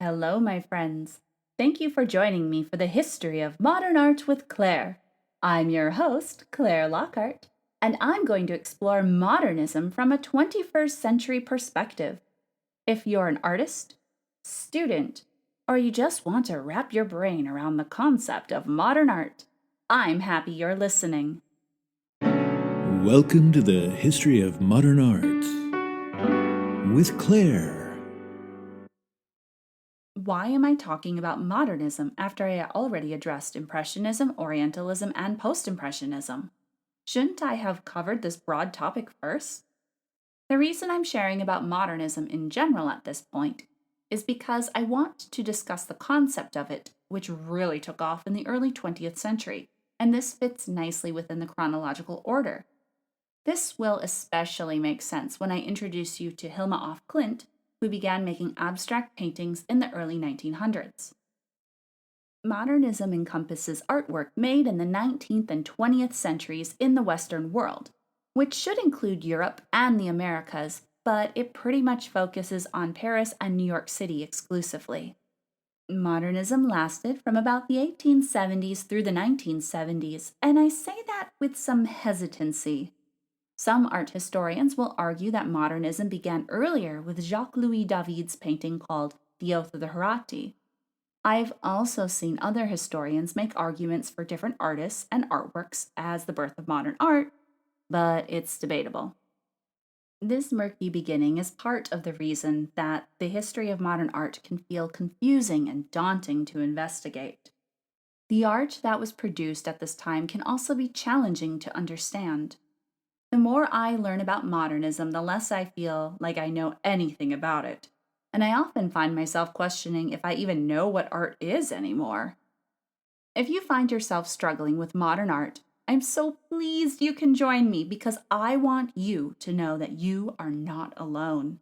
Hello, my friends. Thank you for joining me for the history of modern art with Klaire. I'm your host, Klaire Lockheart, and I'm going to explore modernism from a 21st century perspective. If you're an artist, student, or you just want to wrap your brain around the concept of modern art, I'm happy you're listening. Welcome to the History of Modern Art with Klaire. Why am I talking about modernism after I already addressed Impressionism, Orientalism, and Post-Impressionism? Shouldn't I have covered this broad topic first? The reason I'm sharing about modernism in general at this point is because I want to discuss the concept of it, which really took off in the early 20th century, and this fits nicely within the chronological order. This will especially make sense when I introduce you to Hilma af Klint, who began making abstract paintings in the early 1900s. Modernism encompasses artwork made in the 19th and 20th centuries in the Western world, which should include Europe and the Americas, but it pretty much focuses on Paris and New York City exclusively. Modernism lasted from about the 1870s through the 1970s, and I say that with some hesitancy. Some art historians will argue that modernism began earlier with Jacques-Louis David's painting called The Oath of the Horatii. I've also seen other historians make arguments for different artists and artworks as the birth of modern art, but it's debatable. This murky beginning is part of the reason that the history of modern art can feel confusing and daunting to investigate. The art that was produced at this time can also be challenging to understand. The more I learn about modernism, the less I feel like I know anything about it, and I often find myself questioning if I even know what art is anymore. If you find yourself struggling with modern art, I'm so pleased you can join me because I want you to know that you are not alone.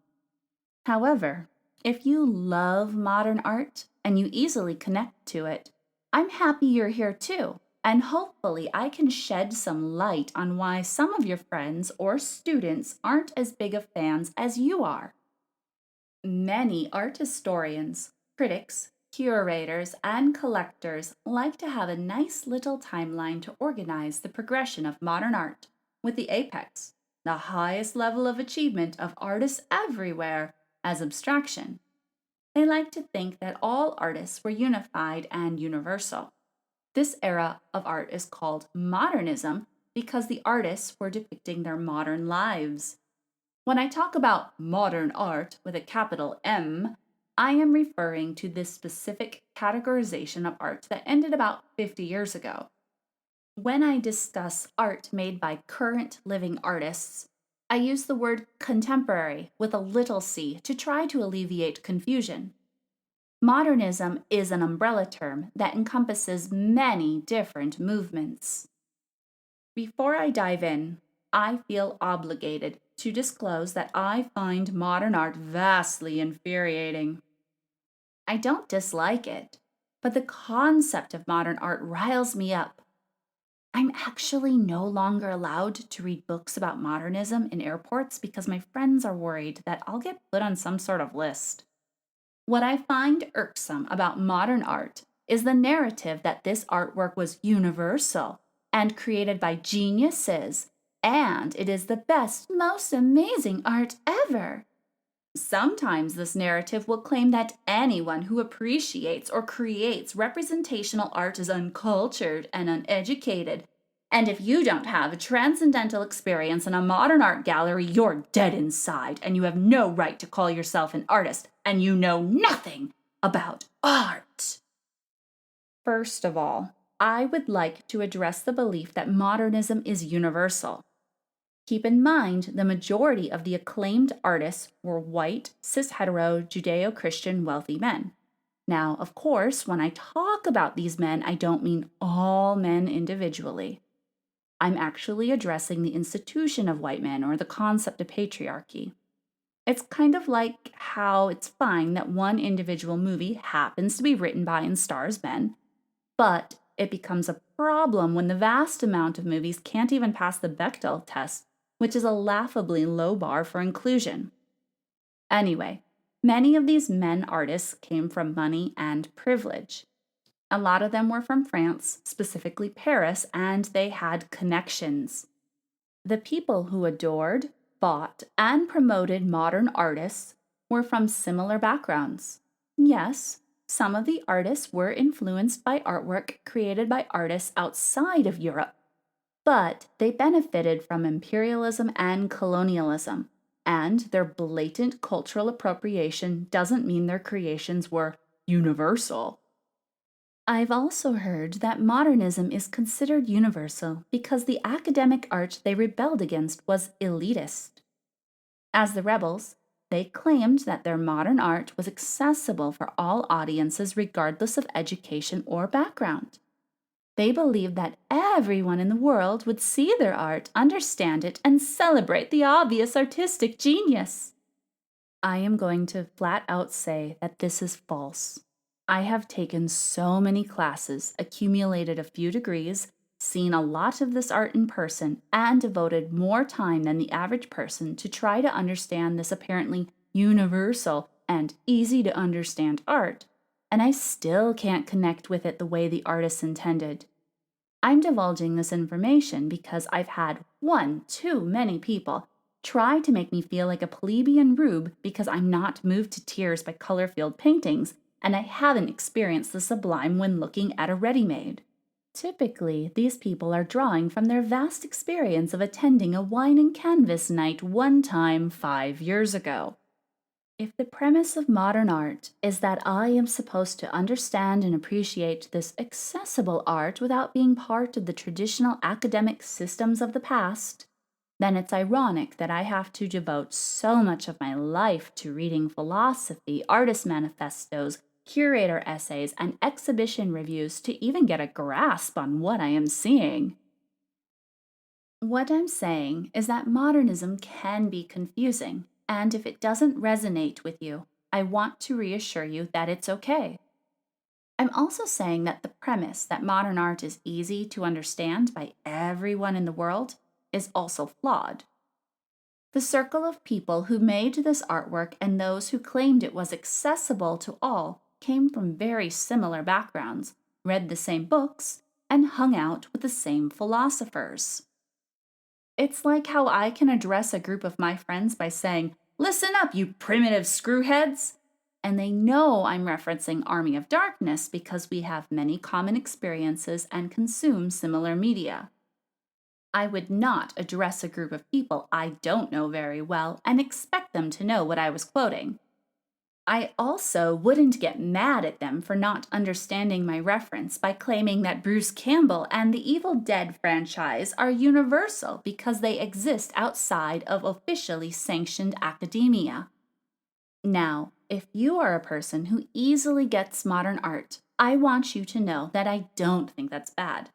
However, if you love modern art and you easily connect to it, I'm happy you're here too. And hopefully I can shed some light on why some of your friends or students aren't as big of fans as you are. Many art historians, critics, curators, and collectors like to have a nice little timeline to organize the progression of modern art, with the apex, the highest level of achievement of artists everywhere, as abstraction. They like to think that all artists were unified and universal. This era of art is called modernism because the artists were depicting their modern lives. When I talk about modern art with a capital M, I am referring to this specific categorization of art that ended about 50 years ago. When I discuss art made by current living artists, I use the word contemporary with a little c to try to alleviate confusion. Modernism is an umbrella term that encompasses many different movements. Before I dive in, I feel obligated to disclose that I find modern art vastly infuriating. I don't dislike it, but the concept of modern art riles me up. I'm actually no longer allowed to read books about modernism in airports because my friends are worried that I'll get put on some sort of list. What I find irksome about modern art is the narrative that this artwork was universal and created by geniuses, and it is the best, most amazing art ever. Sometimes this narrative will claim that anyone who appreciates or creates representational art is uncultured and uneducated, and if you don't have a transcendental experience in a modern art gallery, you're dead inside, and you have no right to call yourself an artist, and you know nothing about art. First of all, I would like to address the belief that modernism is universal. Keep in mind the majority of the acclaimed artists were white, cis-hetero, Judeo-Christian wealthy men. Now, of course, when I talk about these men, I don't mean all men individually. I'm actually addressing the institution of white men or the concept of patriarchy. It's kind of like how it's fine that one individual movie happens to be written by and stars men, but it becomes a problem when the vast amount of movies can't even pass the Bechdel test, which is a laughably low bar for inclusion. Anyway, Many of these men artists came from money and privilege. A lot of them were from France, specifically Paris, and they had connections. The people who adored, bought, and promoted modern artists were from similar backgrounds. Yes, some of the artists were influenced by artwork created by artists outside of Europe, but they benefited from imperialism and colonialism, and their blatant cultural appropriation doesn't mean their creations were universal. I've also heard that modernism is considered universal because the academic art they rebelled against was elitist. As the rebels, they claimed that their modern art was accessible for all audiences regardless of education or background. They believed that everyone in the world would see their art, understand it, and celebrate the obvious artistic genius. I am going to flat out say that this is false. I have taken so many classes, accumulated a few degrees, seen a lot of this art in person, and devoted more time than the average person to try to understand this apparently universal and easy to understand art, and I still can't connect with it the way the artists intended. I'm divulging this information because I've had one too many people try to make me feel like a plebeian rube because I'm not moved to tears by color-filled paintings, and I haven't experienced the sublime when looking at a ready-made. Typically, these people are drawing from their vast experience of attending a wine and canvas night one time 5 years ago. If the premise of modern art is that I am supposed to understand and appreciate this accessible art without being part of the traditional academic systems of the past, then it's ironic that I have to devote so much of my life to reading philosophy, artist manifestos, curator essays, and exhibition reviews to even get a grasp on what I am seeing. What I'm saying is that modernism can be confusing, and if it doesn't resonate with you, I want to reassure you that it's okay. I'm also saying that the premise that modern art is easy to understand by everyone in the world is also flawed. The circle of people who made this artwork and those who claimed it was accessible to all came from very similar backgrounds, read the same books, and hung out with the same philosophers. It's like how I can address a group of my friends by saying, "Listen up, you primitive screwheads!" And they know I'm referencing Army of Darkness because we have many common experiences and consume similar media. I would not address a group of people I don't know very well and expect them to know what I was quoting. I also wouldn't get mad at them for not understanding my reference by claiming that Bruce Campbell and the Evil Dead franchise are universal because they exist outside of officially sanctioned academia. Now, if you are a person who easily gets modern art, I want you to know that I don't think that's bad.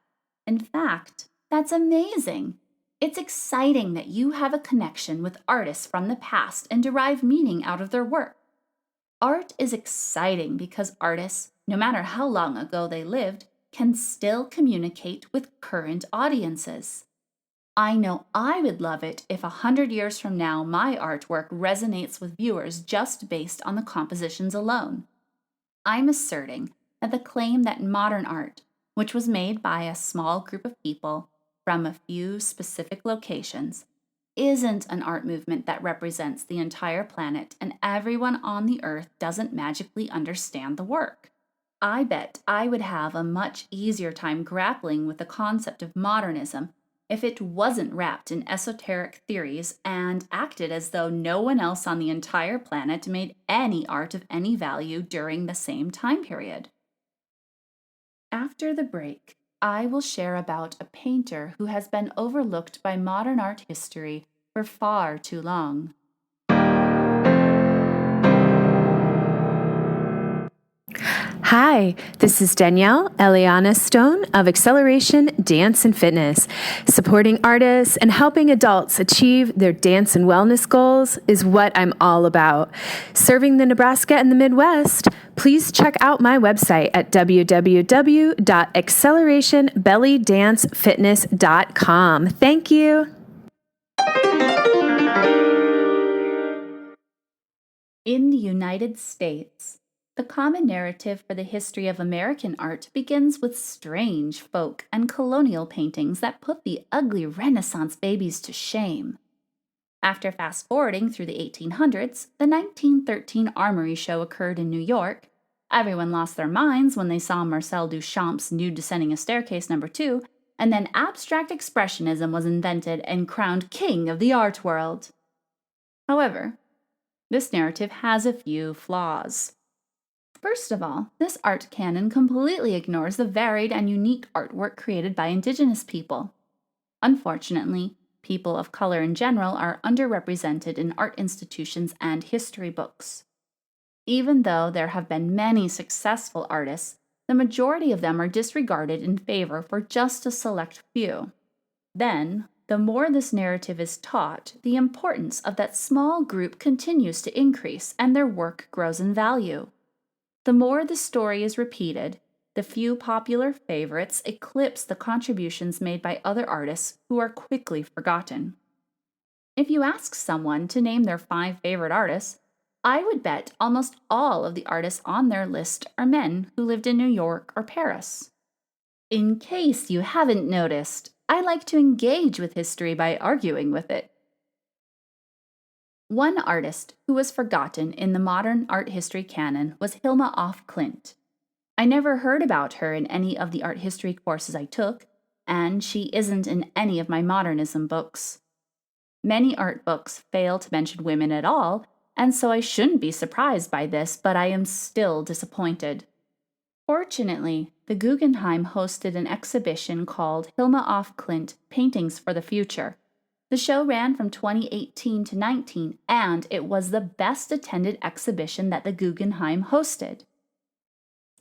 In fact, that's amazing. It's exciting that you have a connection with artists from the past and derive meaning out of their work. Art is exciting because artists, no matter how long ago they lived, can still communicate with current audiences. I know I would love it if 100 years from now my artwork resonates with viewers just based on the compositions alone. I'm asserting that the claim that modern art, which was made by a small group of people from a few specific locations, isn't an art movement that represents the entire planet and everyone on the earth doesn't magically understand the work. I bet I would have a much easier time grappling with the concept of modernism if it wasn't wrapped in esoteric theories and acted as though no one else on the entire planet made any art of any value during the same time period. After the break, I will share about a painter who has been overlooked by modern art history for far too long. Hi, this is Danielle Eliana Stone of Acceleration Dance and Fitness. Supporting artists and helping adults achieve their dance and wellness goals is what I'm all about. Serving the Nebraska and the Midwest, please check out my website at www.accelerationbellydancefitness.com. Thank you. In the United States, the common narrative for the history of American art begins with strange folk and colonial paintings that put the ugly Renaissance babies to shame. After fast-forwarding through the 1800s, the 1913 Armory show occurred in New York. Everyone lost their minds when they saw Marcel Duchamp's Nude Descending a Staircase No. 2, and then abstract expressionism was invented and crowned king of the art world. However, this narrative has a few flaws. First of all, this art canon completely ignores the varied and unique artwork created by indigenous people. Unfortunately, people of color in general are underrepresented in art institutions and history books. Even though there have been many successful artists, the majority of them are disregarded in favor for just a select few. Then, the more this narrative is taught, the importance of that small group continues to increase and their work grows in value. The more the story is repeated, the few popular favorites eclipse the contributions made by other artists who are quickly forgotten. If you ask someone to name their 5 favorite artists, I would bet almost all of the artists on their list are men who lived in New York or Paris. In case you haven't noticed, I like to engage with history by arguing with it. One artist who was forgotten in the modern art history canon was Hilma af Klint. I never heard about her in any of the art history courses I took, and she isn't in any of my Modernism books. Many art books fail to mention women at all, and so I shouldn't be surprised by this, but I am still disappointed. Fortunately, the Guggenheim hosted an exhibition called Hilma af Klint Paintings for the Future. The show ran from 2018 to 19, and it was the best attended exhibition that the Guggenheim hosted.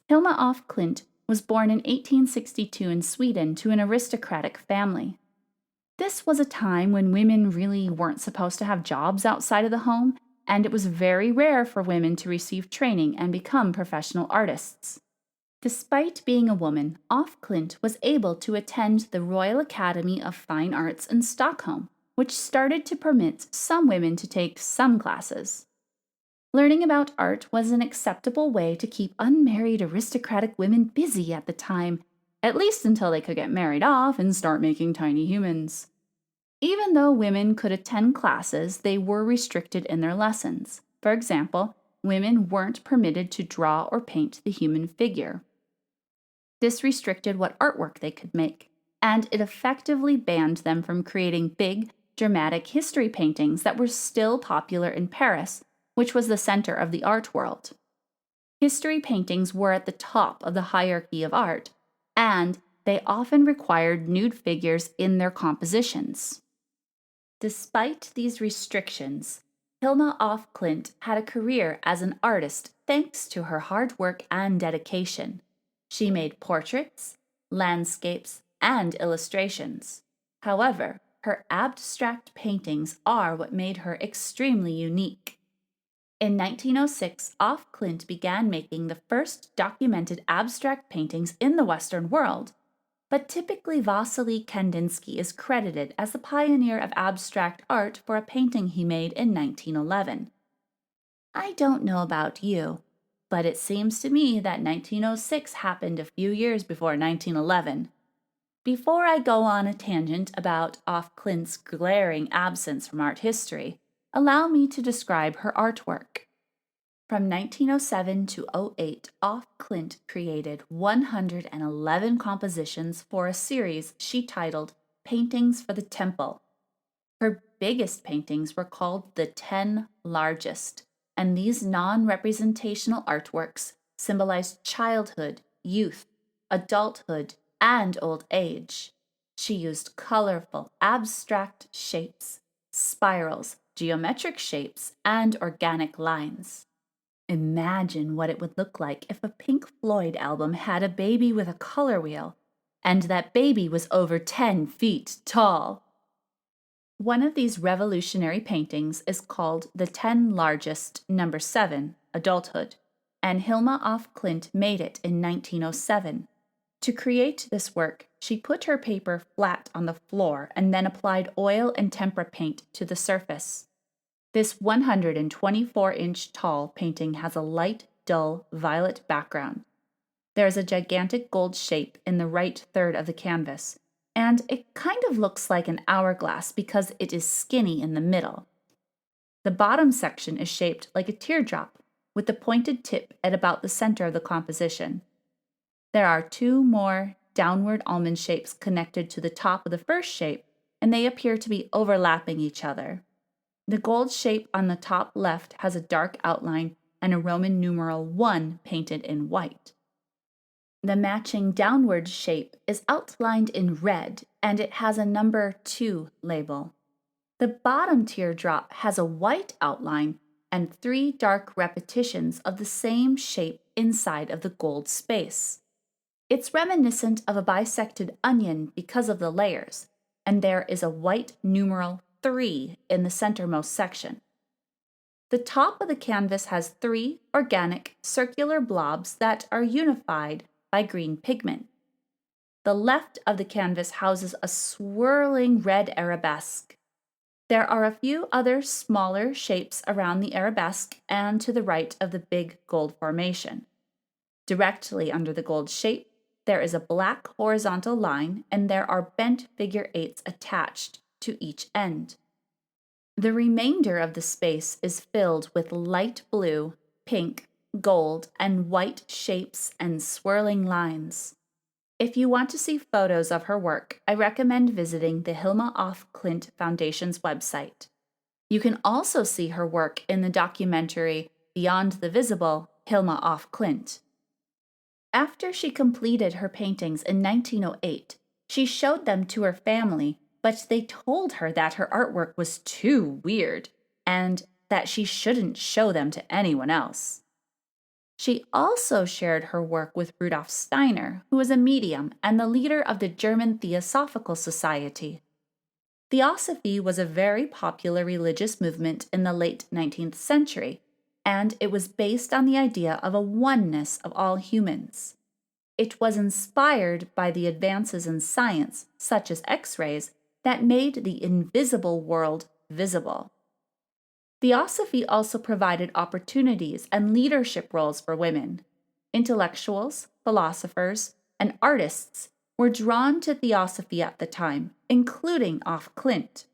Hilma af Klint was born in 1862 in Sweden to an aristocratic family. This was a time when women really weren't supposed to have jobs outside of the home, and it was very rare for women to receive training and become professional artists. Despite being a woman, af Klint was able to attend the Royal Academy of Fine Arts in Stockholm, which started to permit some women to take some classes. Learning about art was an acceptable way to keep unmarried aristocratic women busy at the time, at least until they could get married off and start making tiny humans. Even though women could attend classes, they were restricted in their lessons. For example, women weren't permitted to draw or paint the human figure. This restricted what artwork they could make, and it effectively banned them from creating big, dramatic history paintings that were still popular in Paris, which was the center of the art world. History paintings were at the top of the hierarchy of art, and they often required nude figures in their compositions. Despite these restrictions, Hilma af Klint had a career as an artist thanks to her hard work and dedication. She made portraits, landscapes, and illustrations. However, her abstract paintings are what made her extremely unique. In 1906, af Klint began making the first documented abstract paintings in the Western world, but typically Wassily Kandinsky is credited as the pioneer of abstract art for a painting he made in 1911. I don't know about you, but it seems to me that 1906 happened a few years before 1911. Before I go on a tangent about af Klint's glaring absence from art history, allow me to describe her artwork. From 1907 to 2008, af Klint created 111 compositions for a series she titled Paintings for the Temple. Her biggest paintings were called the 10 Largest, and these non-representational artworks symbolized childhood, youth, adulthood, and old age. She used colorful, abstract shapes, spirals, geometric shapes, and organic lines. Imagine what it would look like if a Pink Floyd album had a baby with a color wheel, and that baby was over 10 feet tall. One of these revolutionary paintings is called The 10 Largest, No. 7, Adulthood, and Hilma af Klint made it in 1907. To create this work, she put her paper flat on the floor and then applied oil and tempera paint to the surface. This 124-inch tall painting has a light, dull, violet background. There is a gigantic gold shape in the right third of the canvas, and it kind of looks like an hourglass because it is skinny in the middle. The bottom section is shaped like a teardrop, with the pointed tip at about the center of the composition. There are two more downward almond shapes connected to the top of the first shape, and they appear to be overlapping each other. The gold shape on the top left has a dark outline and a Roman numeral 1 painted in white. The matching downward shape is outlined in red, and it has a number 2 label. The bottom teardrop has a white outline and 3 dark repetitions of the same shape inside of the gold space. It's reminiscent of a bisected onion because of the layers, and there is a white numeral 3 in the centermost section. The top of the canvas has 3 organic circular blobs that are unified by green pigment. The left of the canvas houses a swirling red arabesque. There are a few other smaller shapes around the arabesque and to the right of the big gold formation. Directly under the gold shape, there is a black horizontal line, and there are bent figure 8s attached to each end. The remainder of the space is filled with light blue, pink, gold, and white shapes and swirling lines. If you want to see photos of her work, I recommend visiting the Hilma af Klint Foundation's website. You can also see her work in the documentary Beyond the Visible, Hilma af Klint. After she completed her paintings in 1908, she showed them to her family, but they told her that her artwork was too weird and that she shouldn't show them to anyone else. She also shared her work with Rudolf Steiner, who was a medium and the leader of the German Theosophical Society. Theosophy was a very popular religious movement in the late 19th century, and it was based on the idea of a oneness of all humans. It was inspired by the advances in science, such as X-rays, that made the invisible world visible. Theosophy also provided opportunities and leadership roles for women. Intellectuals, philosophers, and artists were drawn to Theosophy at the time, including af Klint.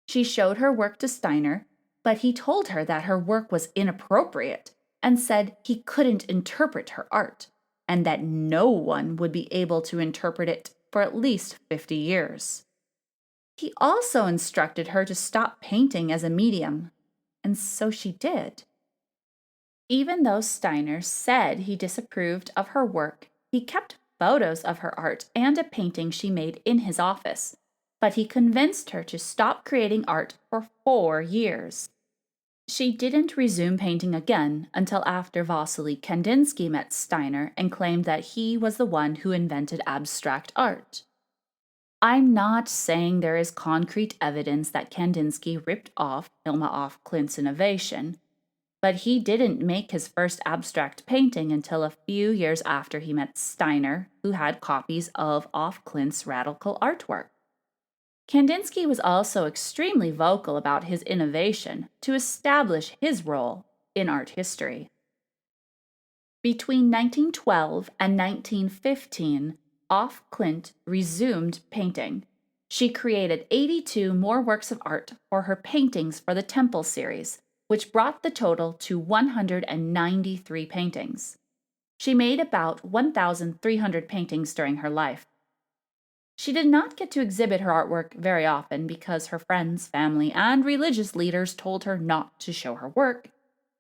She showed her work to Steiner, but he told her that her work was inappropriate and said he couldn't interpret her art, and that no one would be able to interpret it for at least 50 years. He also instructed her to stop painting as a medium, and so she did. Even though Steiner said he disapproved of her work, he kept photos of her art and a painting she made in his office, but he convinced her to stop creating art for 4 years. She didn't resume painting again until after Wassily Kandinsky met Steiner and claimed that he was the one who invented abstract art. I'm not saying there is concrete evidence that Kandinsky ripped off Hilma af Klint's innovation, but he didn't make his first abstract painting until a few years after he met Steiner, who had copies of af Klint's radical artwork. Kandinsky was also extremely vocal about his innovation to establish his role in art history. Between 1912 and 1915, af Klint resumed painting. She created 82 more works of art for her paintings for the Temple series, which brought the total to 193 paintings. She made about 1,300 paintings during her life. She did not get to exhibit her artwork very often because her friends, family, and religious leaders told her not to show her work,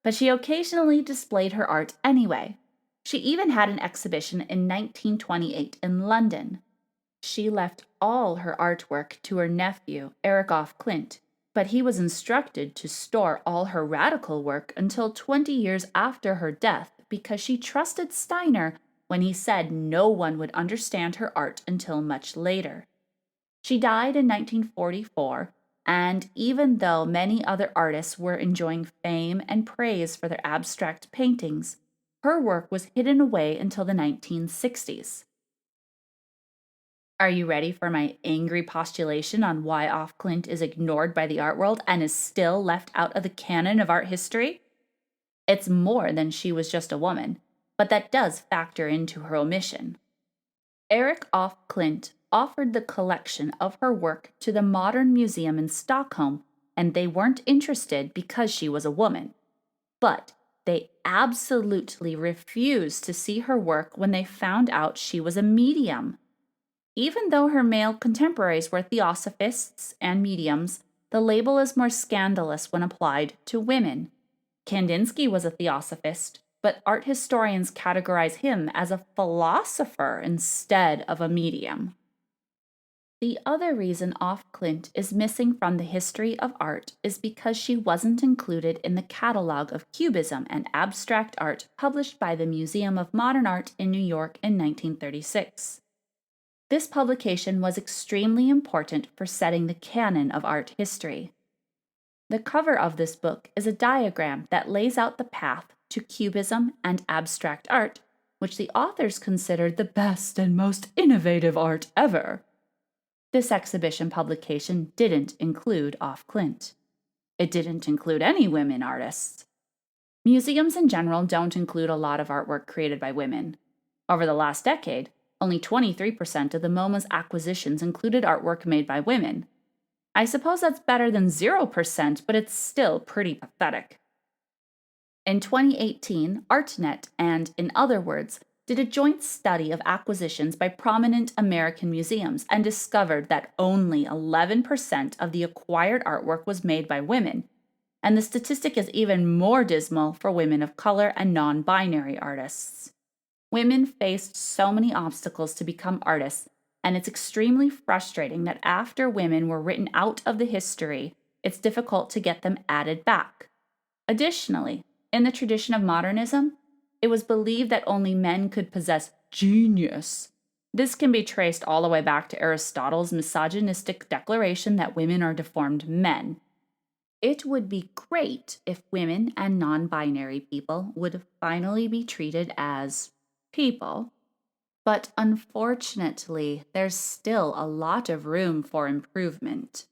but she occasionally displayed her art anyway. She even had an exhibition in 1928 in London. She left all her artwork to her nephew, Eric af Klint, but he was instructed to store all her radical work until 20 years after her death because she trusted Steiner when he said no one would understand her art until much later. She died in 1944, and even though many other artists were enjoying fame and praise for their abstract paintings, her work was hidden away until the 1960s. Are you ready for my angry postulation on why Klint is ignored by the art world and is still left out of the canon of art history? It's more than she was just a woman, but that does factor into her omission. Erik Klint offered the collection of her work to the Modern Museum in Stockholm, and they weren't interested because she was a woman. But they absolutely refused to see her work when they found out she was a medium. Even though her male contemporaries were theosophists and mediums, the label is more scandalous when applied to women. Kandinsky was a theosophist, but art historians categorize him as a philosopher instead of a medium. The other reason Klint is missing from the history of art is because she wasn't included in the catalog of Cubism and abstract art published by the Museum of Modern Art in New York in 1936. This publication was extremely important for setting the canon of art history. The cover of this book is a diagram that lays out the path to Cubism and abstract art, which the authors considered the best and most innovative art ever. This exhibition publication didn't include Klint. It didn't include any women artists. Museums in general don't include a lot of artwork created by women. Over the last decade, only 23% of the MoMA's acquisitions included artwork made by women. I suppose that's better than 0%, but it's still pretty pathetic. In 2018, ArtNet and In Other Words did a joint study of acquisitions by prominent American museums and discovered that only 11% of the acquired artwork was made by women, and the statistic is even more dismal for women of color and non-binary artists. Women faced so many obstacles to become artists, and it's extremely frustrating that after women were written out of the history, it's difficult to get them added back. Additionally, in the tradition of modernism, it was believed that only men could possess genius. This can be traced all the way back to Aristotle's misogynistic declaration that women are deformed men. It would be great if women and non-binary people would finally be treated as people, but unfortunately, there's still a lot of room for improvement.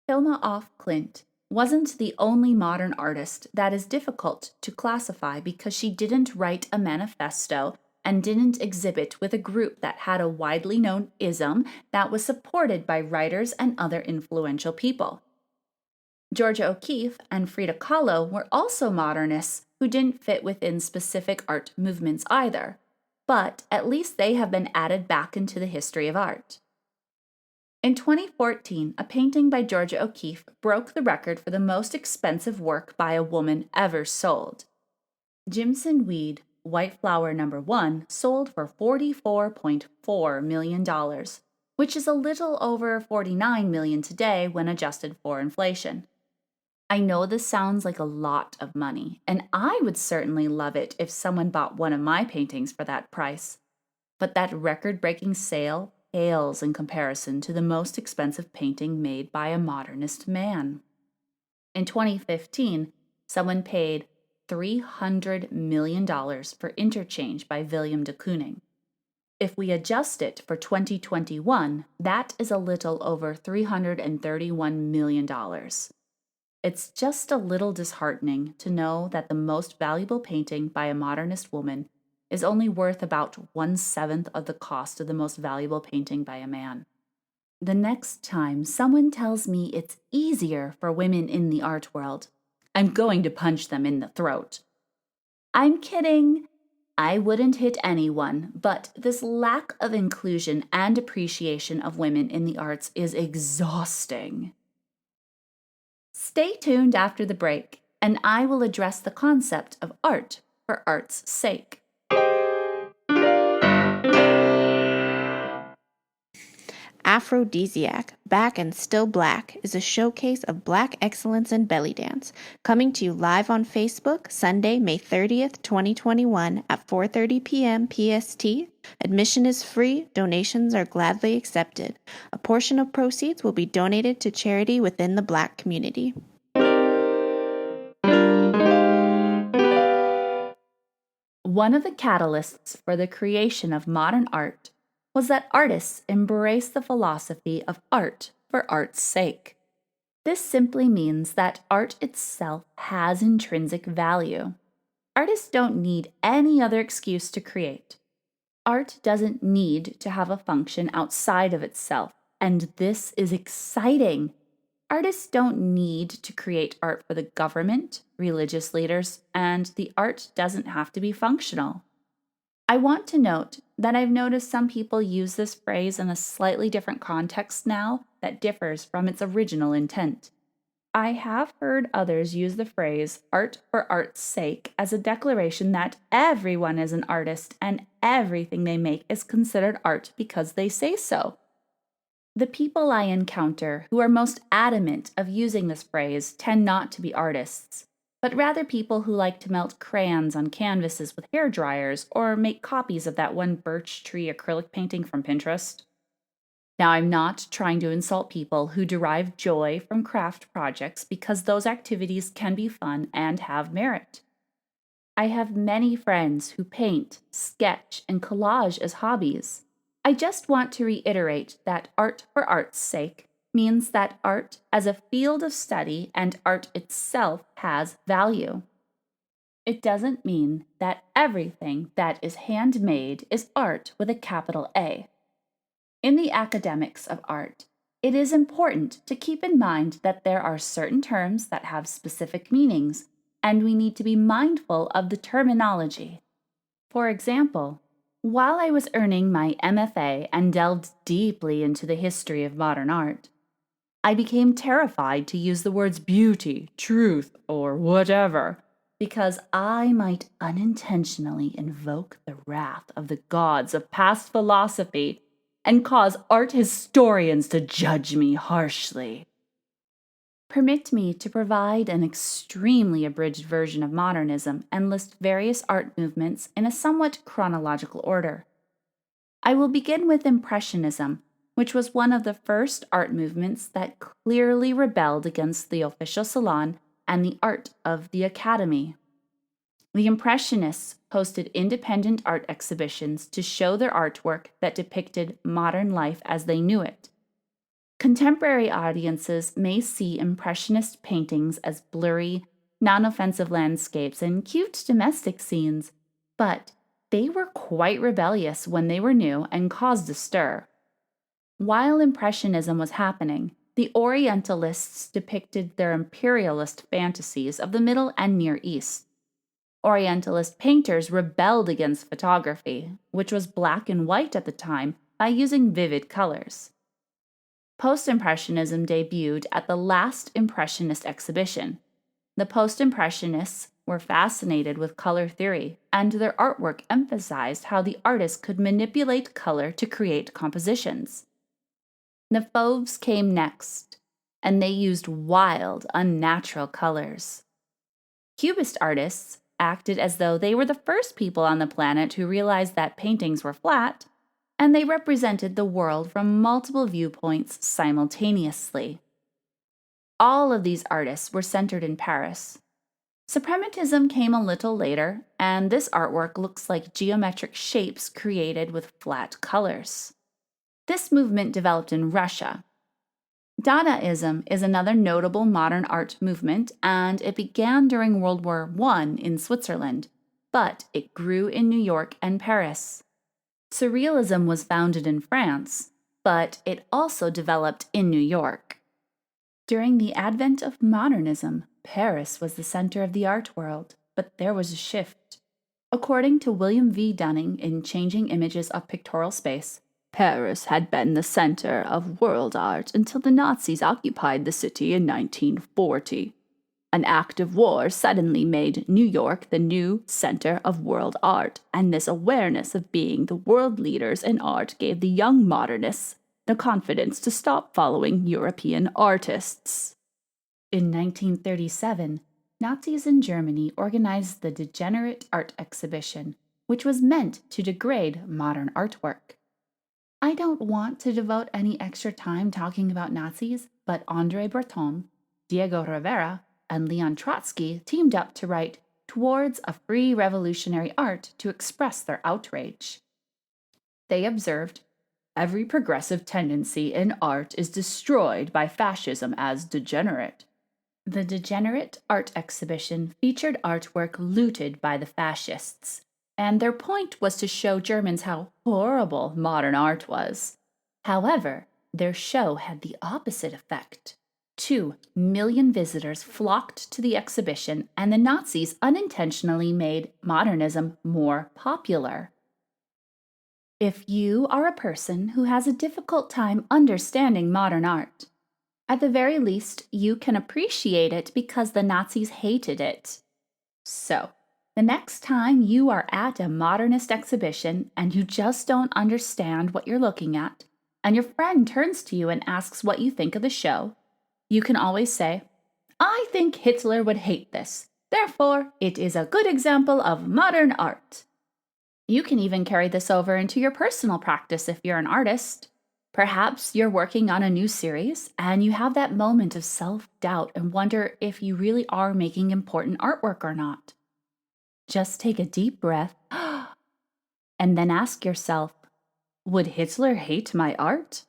Hilma Klint wasn't the only modern artist that is difficult to classify because she didn't write a manifesto and didn't exhibit with a group that had a widely known ism that was supported by writers and other influential people. Georgia O'Keeffe and Frida Kahlo were also modernists who didn't fit within specific art movements either, but at least they have been added back into the history of art. In 2014, a painting by Georgia O'Keeffe broke the record for the most expensive work by a woman ever sold. Jimson Weed, White Flower No. 1, sold for $44.4 million, which is a little over $49 million today when adjusted for inflation. I know this sounds like a lot of money, and I would certainly love it if someone bought one of my paintings for that price. But that record-breaking sale pales in comparison to the most expensive painting made by a modernist man. In 2015, someone paid $300 million for Interchange by Willem de Kooning. If we adjust it for 2021, that is a little over $331 million. It's just a little disheartening to know that the most valuable painting by a modernist woman is only worth about 1/7 of the cost of the most valuable painting by a man. The next time someone tells me it's easier for women in the art world, I'm going to punch them in the throat. I'm kidding. I wouldn't hit anyone, but this lack of inclusion and appreciation of women in the arts is exhausting. Stay tuned after the break, and I will address the concept of art for art's sake. Aphrodisiac, Back and Still Black is a showcase of Black excellence in belly dance, coming to you live on Facebook Sunday, May 30th, 2021 at 4:30 p.m. PST. Admission is free. Donations are gladly accepted. A portion of proceeds will be donated to charity within the Black community. One of the catalysts for the creation of modern art was that artists embraced the philosophy of art for art's sake. This simply means that art itself has intrinsic value. Artists don't need any other excuse to create. Art doesn't need to have a function outside of itself, and this is exciting. Artists don't need to create art for the government, religious leaders, and the art doesn't have to be functional. I want to note that I've noticed some people use this phrase in a slightly different context now that differs from its original intent. I have heard others use the phrase art for art's sake as a declaration that everyone is an artist and everything they make is considered art because they say so. The people I encounter who are most adamant of using this phrase tend not to be artists, but rather people who like to melt crayons on canvases with hair dryers or make copies of that one birch tree acrylic painting from Pinterest. Now, I'm not trying to insult people who derive joy from craft projects because those activities can be fun and have merit. I have many friends who paint, sketch, and collage as hobbies. I just want to reiterate that art for art's sake means that art as a field of study and art itself has value. It doesn't mean that everything that is handmade is art with a capital A. In the academics of art, it is important to keep in mind that there are certain terms that have specific meanings, and we need to be mindful of the terminology. For example, while I was earning my MFA and delved deeply into the history of modern art, I became terrified to use the words beauty, truth, or whatever, because I might unintentionally invoke the wrath of the gods of past philosophy and cause art historians to judge me harshly. Permit me to provide an extremely abridged version of modernism and list various art movements in a somewhat chronological order. I will begin with Impressionism, which was one of the first art movements that clearly rebelled against the official salon and the art of the academy. The Impressionists hosted independent art exhibitions to show their artwork that depicted modern life as they knew it. Contemporary audiences may see Impressionist paintings as blurry, non-offensive landscapes and cute domestic scenes, but they were quite rebellious when they were new and caused a stir. While Impressionism was happening, the Orientalists depicted their imperialist fantasies of the Middle and Near East. Orientalist painters rebelled against photography, which was black and white at the time, by using vivid colors. Post-Impressionism debuted at the last Impressionist exhibition. The Post-Impressionists were fascinated with color theory, and their artwork emphasized how the artist could manipulate color to create compositions. The Fauves came next, and they used wild, unnatural colors. Cubist artists acted as though they were the first people on the planet who realized that paintings were flat, and they represented the world from multiple viewpoints simultaneously. All of these artists were centered in Paris. Suprematism came a little later, and this artwork looks like geometric shapes created with flat colors. This movement developed in Russia. Dadaism is another notable modern art movement, and it began during World War I in Switzerland, but it grew in New York and Paris. Surrealism was founded in France, but it also developed in New York. During the advent of modernism, Paris was the center of the art world, but there was a shift. According to William V. Dunning in Changing Images of Pictorial Space, Paris had been the center of world art until the Nazis occupied the city in 1940. An act of war suddenly made New York the new center of world art, and this awareness of being the world leaders in art gave the young modernists the confidence to stop following European artists. In 1937, Nazis in Germany organized the Degenerate art exhibition, which was meant to degrade modern artwork. I don't want to devote any extra time talking about Nazis, but André Breton, Diego Rivera, and Leon Trotsky teamed up to write towards a free revolutionary art to express their outrage. They observed, "Every progressive tendency in art is destroyed by fascism as degenerate." The Degenerate art exhibition featured artwork looted by the fascists, and their point was to show Germans how horrible modern art was. However, their show had the opposite effect. 2 million visitors flocked to the exhibition, and the Nazis unintentionally made modernism more popular. If you are a person who has a difficult time understanding modern art, at the very least, you can appreciate it because the Nazis hated it. So, the next time you are at a modernist exhibition and you just don't understand what you're looking at, and your friend turns to you and asks what you think of the show, you can always say, "I think Hitler would hate this. Therefore, it is a good example of modern art." You can even carry this over into your personal practice if you're an artist. Perhaps you're working on a new series and you have that moment of self-doubt and wonder if you really are making important artwork or not. Just take a deep breath and then ask yourself, would Hitler hate my art?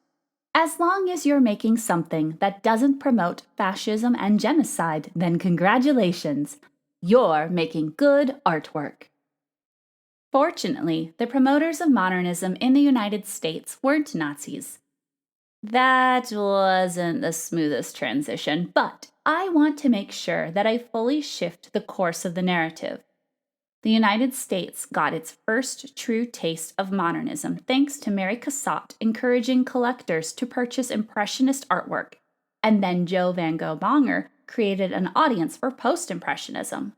As long as you're making something that doesn't promote fascism and genocide, then congratulations, you're making good artwork. Fortunately, the promoters of modernism in the United States weren't Nazis. That wasn't the smoothest transition, but I want to make sure that I fully shift the course of the narrative. The United States got its first true taste of modernism thanks to Mary Cassatt encouraging collectors to purchase Impressionist artwork, and then Joe van Gogh-Bonger created an audience for Post-Impressionism.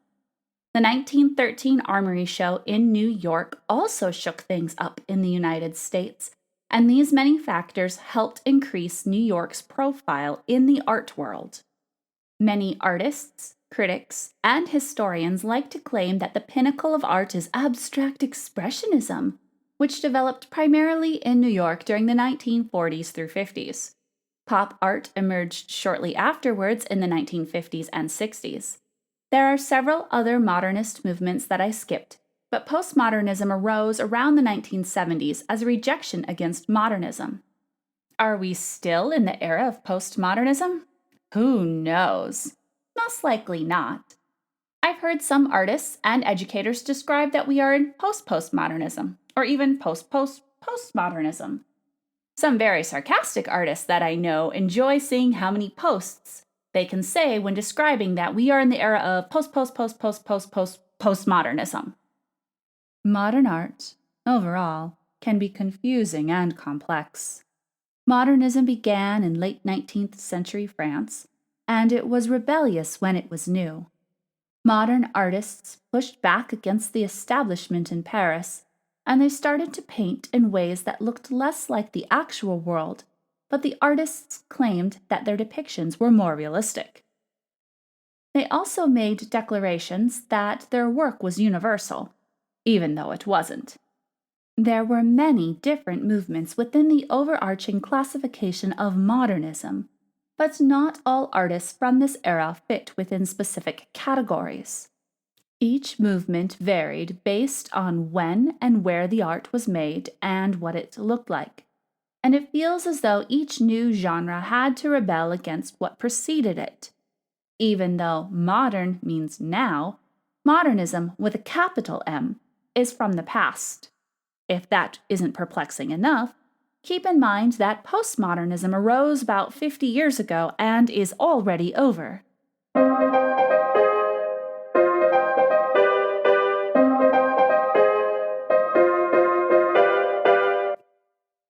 The 1913 Armory show in New York also shook things up in the United States, and these many factors helped increase New York's profile in the art world. Many artists, critics, and historians like to claim that the pinnacle of art is abstract expressionism, which developed primarily in New York during the 1940s through 50s. Pop art emerged shortly afterwards in the 1950s and 60s. There are several other modernist movements that I skipped, but postmodernism arose around the 1970s as a rejection against modernism. Are we still in the era of postmodernism? Who knows? Most likely not. I've heard some artists and educators describe that we are in post-postmodernism, or even post-postmodernism. Some very sarcastic artists that I know enjoy seeing how many posts they can say when describing that we are in the era of postmodernism. Modern art, overall, can be confusing and complex. Modernism began in late 19th century France, and it was rebellious when it was new. Modern artists pushed back against the establishment in Paris, and they started to paint in ways that looked less like the actual world, but the artists claimed that their depictions were more realistic. They also made declarations that their work was universal, even though it wasn't. There were many different movements within the overarching classification of modernism, but not all artists from this era fit within specific categories. Each movement varied based on when and where the art was made and what it looked like, and it feels as though each new genre had to rebel against what preceded it. Even though modern means now, modernism with a capital M is from the past. If that isn't perplexing enough, keep in mind that postmodernism arose about 50 years ago and is already over.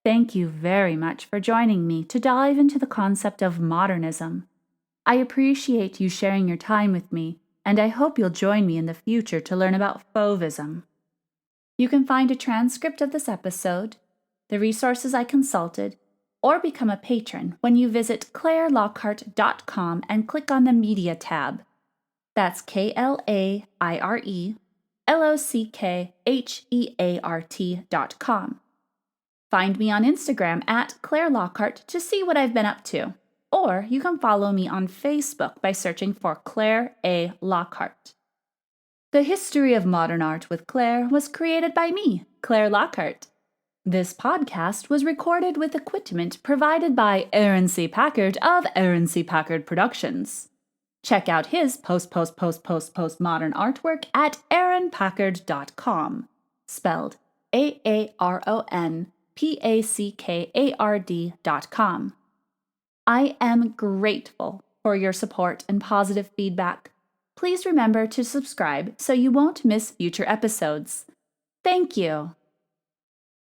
Thank you very much for joining me to dive into the concept of modernism. I appreciate you sharing your time with me, and I hope you'll join me in the future to learn about Fauvism. You can find a transcript of this episode, the resources I consulted, or become a patron when you visit KlaireLockheart.com and click on the Media tab. That's KlaireLockheart.com. Find me on Instagram at Klaire Lockheart to see what I've been up to, or you can follow me on Facebook by searching for Klaire A. Lockheart. The History of Modern Art with Klaire was created by me, Klaire Lockheart. This podcast was recorded with equipment provided by Aaron C. Packard of Aaron C. Packard Productions. Check out his post modern artwork at aaronpackard.com, spelled AARONPACKARD.com. I am grateful for your support and positive feedback. Please remember to subscribe so you won't miss future episodes. Thank you.